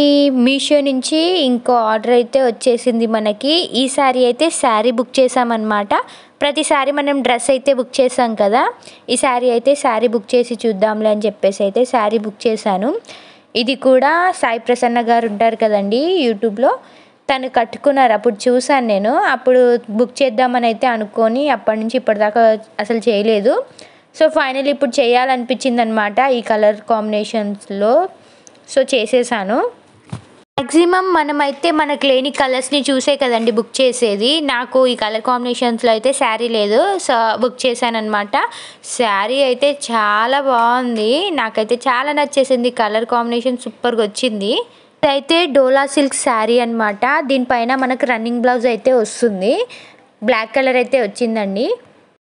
ఈ మీషో నుంచి ఇంకో ఆర్డర్ అయితే వచ్చేసింది మనకి. ఈ సారీ అయితే శారీ బుక్ చేసామన్నమాట. ప్రతిసారి మనం డ్రెస్ అయితే బుక్ చేసాం కదా, ఈ సారీ అయితే శారీ బుక్ చేసి చూద్దాంలే అని చెప్పేసి అయితే శారీ బుక్ చేశాను. ఇది కూడా సాయి ప్రసన్న గారు ఉంటారు కదండి యూట్యూబ్లో, తను కట్టుకున్నారు. అప్పుడు చూసాను నేను, అప్పుడు బుక్ చేద్దామని అయితే అనుకొని అప్పటి నుంచి ఇప్పటిదాకా అసలు చేయలేదు. సో ఫైనల్ ఇప్పుడు చేయాలనిపించింది అనమాట ఈ కలర్ కాంబినేషన్స్లో. సో చేసేసాను. మ్యాక్సిమం మనమైతే మనకు లేని కలర్స్ని చూసే కదండి బుక్ చేసేది. నాకు ఈ కలర్ కాంబినేషన్స్లో అయితే శారీ లేదు, సో బుక్ చేశాను అనమాట. శారీ అయితే చాలా బాగుంది, నాకైతే చాలా నచ్చేసింది. కలర్ కాంబినేషన్ సూపర్గా వచ్చింది. ఇదైతే డోలా సిల్క్ శారీ అనమాట. దీనిపైన మనకు రన్నింగ్ బ్లౌజ్ అయితే వస్తుంది. బ్లాక్ కలర్ అయితే వచ్చిందండి.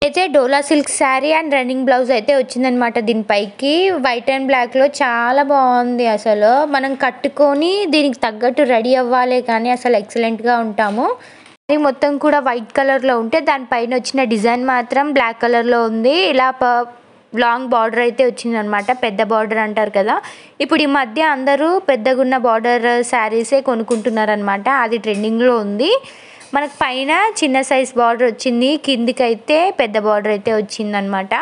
అయితే Dola silk sari and running blouse అయితే వచ్చిందనమాట. దీనిపైకి వైట్ అండ్ బ్లాక్లో చాలా బాగుంది. అసలు మనం కట్టుకొని దీనికి తగ్గట్టు రెడీ అవ్వాలి కానీ అసలు ఎక్సలెంట్గా ఉంటాము. అది మొత్తం కూడా వైట్ కలర్లో ఉంటే దానిపైన వచ్చిన డిజైన్ మాత్రం బ్లాక్ కలర్లో ఉంది. ఇలా లాంగ్ బార్డర్ అయితే వచ్చిందనమాట, పెద్ద బార్డర్ అంటారు కదా. ఇప్పుడు ఈ మధ్య అందరూ పెద్దగున్న బార్డర్ శారీసే కొనుక్కుంటున్నారనమాట, అది ట్రెండింగ్లో ఉంది. మనకు పైన చిన్న సైజ్ బార్డర్ వచ్చింది, కిందికైతే పెద్ద బార్డర్ అయితే వచ్చిందనమాట.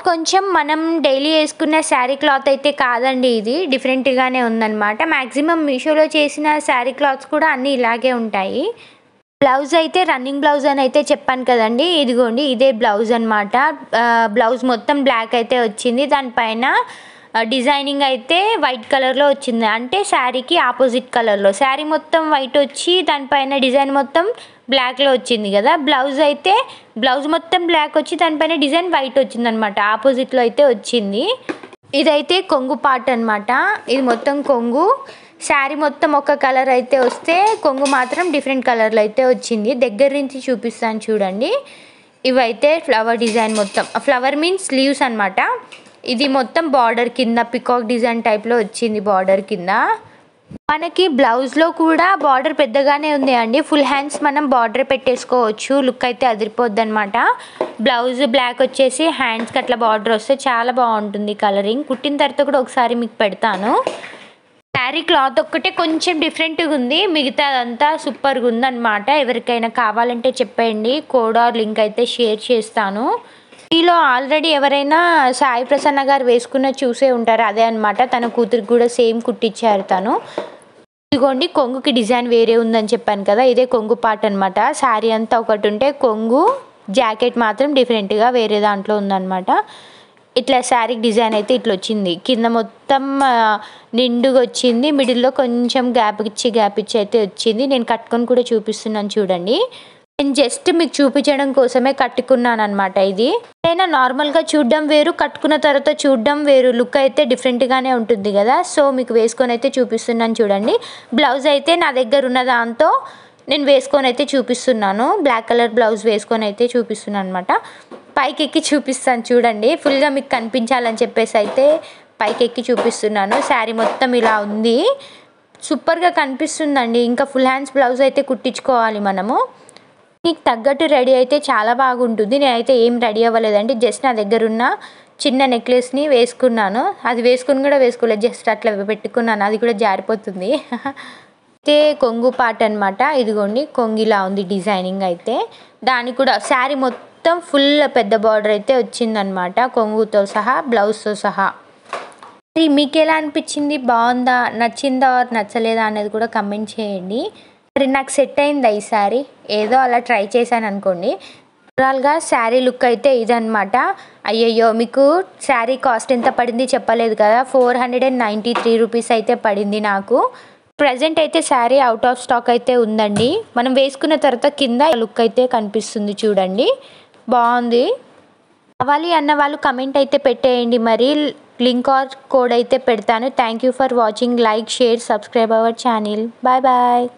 కొంచెం మనం డైలీ వేసుకున్న శారీ క్లాత్ అయితే కాదండి, ఇది డిఫరెంట్గానే ఉందన్నమాట. మ్యాక్సిమం మీషోలో చేసిన శారీ క్లాత్స్ కూడా అన్నీ ఇలాగే ఉంటాయి. బ్లౌజ్ అయితే రన్నింగ్ బ్లౌజ్ అని అయితే చెప్పాను కదండి, ఇదిగోండి ఇదే బ్లౌజ్ అనమాట. బ్లౌజ్ మొత్తం బ్లాక్ అయితే వచ్చింది, దానిపైన డిజైనింగ్ అయితే వైట్ కలర్లో వచ్చింది, అంటే శారీకి ఆపోజిట్ కలర్లో. శారీ మొత్తం వైట్ వచ్చి దానిపైన డిజైన్ మొత్తం బ్లాక్లో వచ్చింది కదా. బ్లౌజ్ మొత్తం బ్లాక్ వచ్చి దానిపైన డిజైన్ వైట్ వచ్చింది అనమాట, ఆపోజిట్లో అయితే వచ్చింది. ఇదైతే కొంగు పార్ట్ అనమాట, ఇది మొత్తం కొంగు. శారీ మొత్తం ఒక కలర్ అయితే వస్తే కొంగు మాత్రం డిఫరెంట్ కలర్లో అయితే వచ్చింది. దగ్గర నుంచి చూపిస్తాను చూడండి. ఇవైతే ఫ్లవర్ డిజైన్, మొత్తం ఫ్లవర్ మీన్స్ లీవ్స్ అనమాట. ఇది మొత్తం బార్డర్ కింద పికాక్ డిజైన్ టైప్లో వచ్చింది బార్డర్ కింద. మనకి బ్లౌజ్లో కూడా బార్డర్ పెద్దగానే ఉంది అండి, ఫుల్ హ్యాండ్స్ మనం బార్డర్ పెట్టేసుకోవచ్చు, లుక్ అయితే అదిరిపోద్ది అనమాట. బ్లౌజ్ బ్లాక్ వచ్చేసి హ్యాండ్స్కి అట్లా బార్డర్ వస్తే చాలా బాగుంటుంది కలరింగ్. కుట్టిన తర్వాత కూడా ఒకసారి మీకు పెడతాను. శారీ క్లాత్ ఒక్కటే కొంచెం డిఫరెంట్గా ఉంది, మిగతా అదంతా సూపర్గా ఉందన్నమాట. ఎవరికైనా కావాలంటే చెప్పండి, కోడ్ ఆర్ లింక్ అయితే షేర్ చేస్తాను. ఈలో ఆల్రెడీ ఎవరైనా సాయి ప్రసన్న గారు వేసుకున్న చూసే ఉంటారు, అదే అనమాట. తన కూతురికి కూడా సేమ్ కుట్టించారు తను. ఇదిగోండి కొంగుకి డిజైన్ వేరే ఉందని చెప్పాను కదా, ఇదే కొంగు పార్ట్ అనమాట. శారీ అంతా ఒకటి ఉంటే కొంగు జాకెట్ మాత్రం డిఫరెంట్గా వేరే దాంట్లో ఉందన్నమాట. ఇట్లా శారీకి డిజైన్ అయితే ఇట్లా వచ్చింది, కింద మొత్తం నిండుగా వచ్చింది, మిడిల్లో కొంచెం గ్యాప్ ఇచ్చి అయితే వచ్చింది. నేను కట్టుకొని కూడా చూపిస్తున్నాను చూడండి. నేను జస్ట్ మీకు చూపించడం కోసమే కట్టుకున్నాను అనమాట. ఇది అయినా నార్మల్గా చూడడం వేరు, కట్టుకున్న తర్వాత చూడడం వేరు, లుక్ అయితే డిఫరెంట్గానే ఉంటుంది కదా. సో మీకు వేసుకొని అయితే చూపిస్తున్నాను చూడండి. బ్లౌజ్ అయితే నా దగ్గర ఉన్న దాంతో నేను వేసుకొని అయితే చూపిస్తున్నాను, బ్లాక్ కలర్ బ్లౌజ్ వేసుకొని అయితే చూపిస్తున్నాను అనమాట. పైకి ఎక్కి చూపిస్తాను చూడండి, ఫుల్గా మీకు కనిపించాలని చెప్పేసి అయితే పైకి ఎక్కి చూపిస్తున్నాను. శారీ మొత్తం ఇలా ఉంది, సూపర్గా కనిపిస్తుందండి. ఇంకా ఫుల్ హ్యాండ్స్ బ్లౌజ్ అయితే కుట్టించుకోవాలి మనము. నీకు తగ్గట్టు రెడీ అయితే చాలా బాగుంటుంది. నేనైతే ఏం రెడీ అవ్వలేదండి, జస్ట్ నా దగ్గర ఉన్న చిన్న నెక్లెస్ని వేసుకున్నాను, అది వేసుకుని కూడా వేసుకోలేదు, జస్ట్ అట్లా పెట్టుకున్నాను, అది కూడా జారిపోతుంది. అయితే కొంగు పార్ట్ అనమాట. ఇదిగోండి కొంగు ఇలా ఉంది డిజైనింగ్ అయితే. దానికి కూడా శారీ మొత్తం ఫుల్ పెద్ద బార్డర్ అయితే వచ్చిందనమాట, కొంగుతో సహా బ్లౌజ్తో సహా. మీకు ఎలా అనిపించింది, బాగుందా, నచ్చిందా నచ్చలేదా అనేది కూడా కమెంట్ చేయండి. మరి నాకు సెట్ అయిందా ఈ శారీ, ఏదో అలా ట్రై చేశాను అనుకోండి. ఓవరాల్గా శారీ లుక్ అయితే ఇదనమాట. అయ్యయ్యో మీకు శారీ కాస్ట్ ఎంత పడింది చెప్పలేదు కదా, 493 రూపీస్ అయితే పడింది నాకు. ప్రజెంట్ అయితే శారీ అవుట్ ఆఫ్ స్టాక్ అయితే ఉందండి. మనం వేసుకున్న తర్వాత కింద లుక్ అయితే కనిపిస్తుంది చూడండి, బాగుంది. కావాలి అన్న వాళ్ళు కమెంట్ అయితే పెట్టేయండి, మరి లింక్ ఆర్ కోడ్ అయితే పెడతాను. Thank you for watching, like, share, subscribe our channel. Bye bye.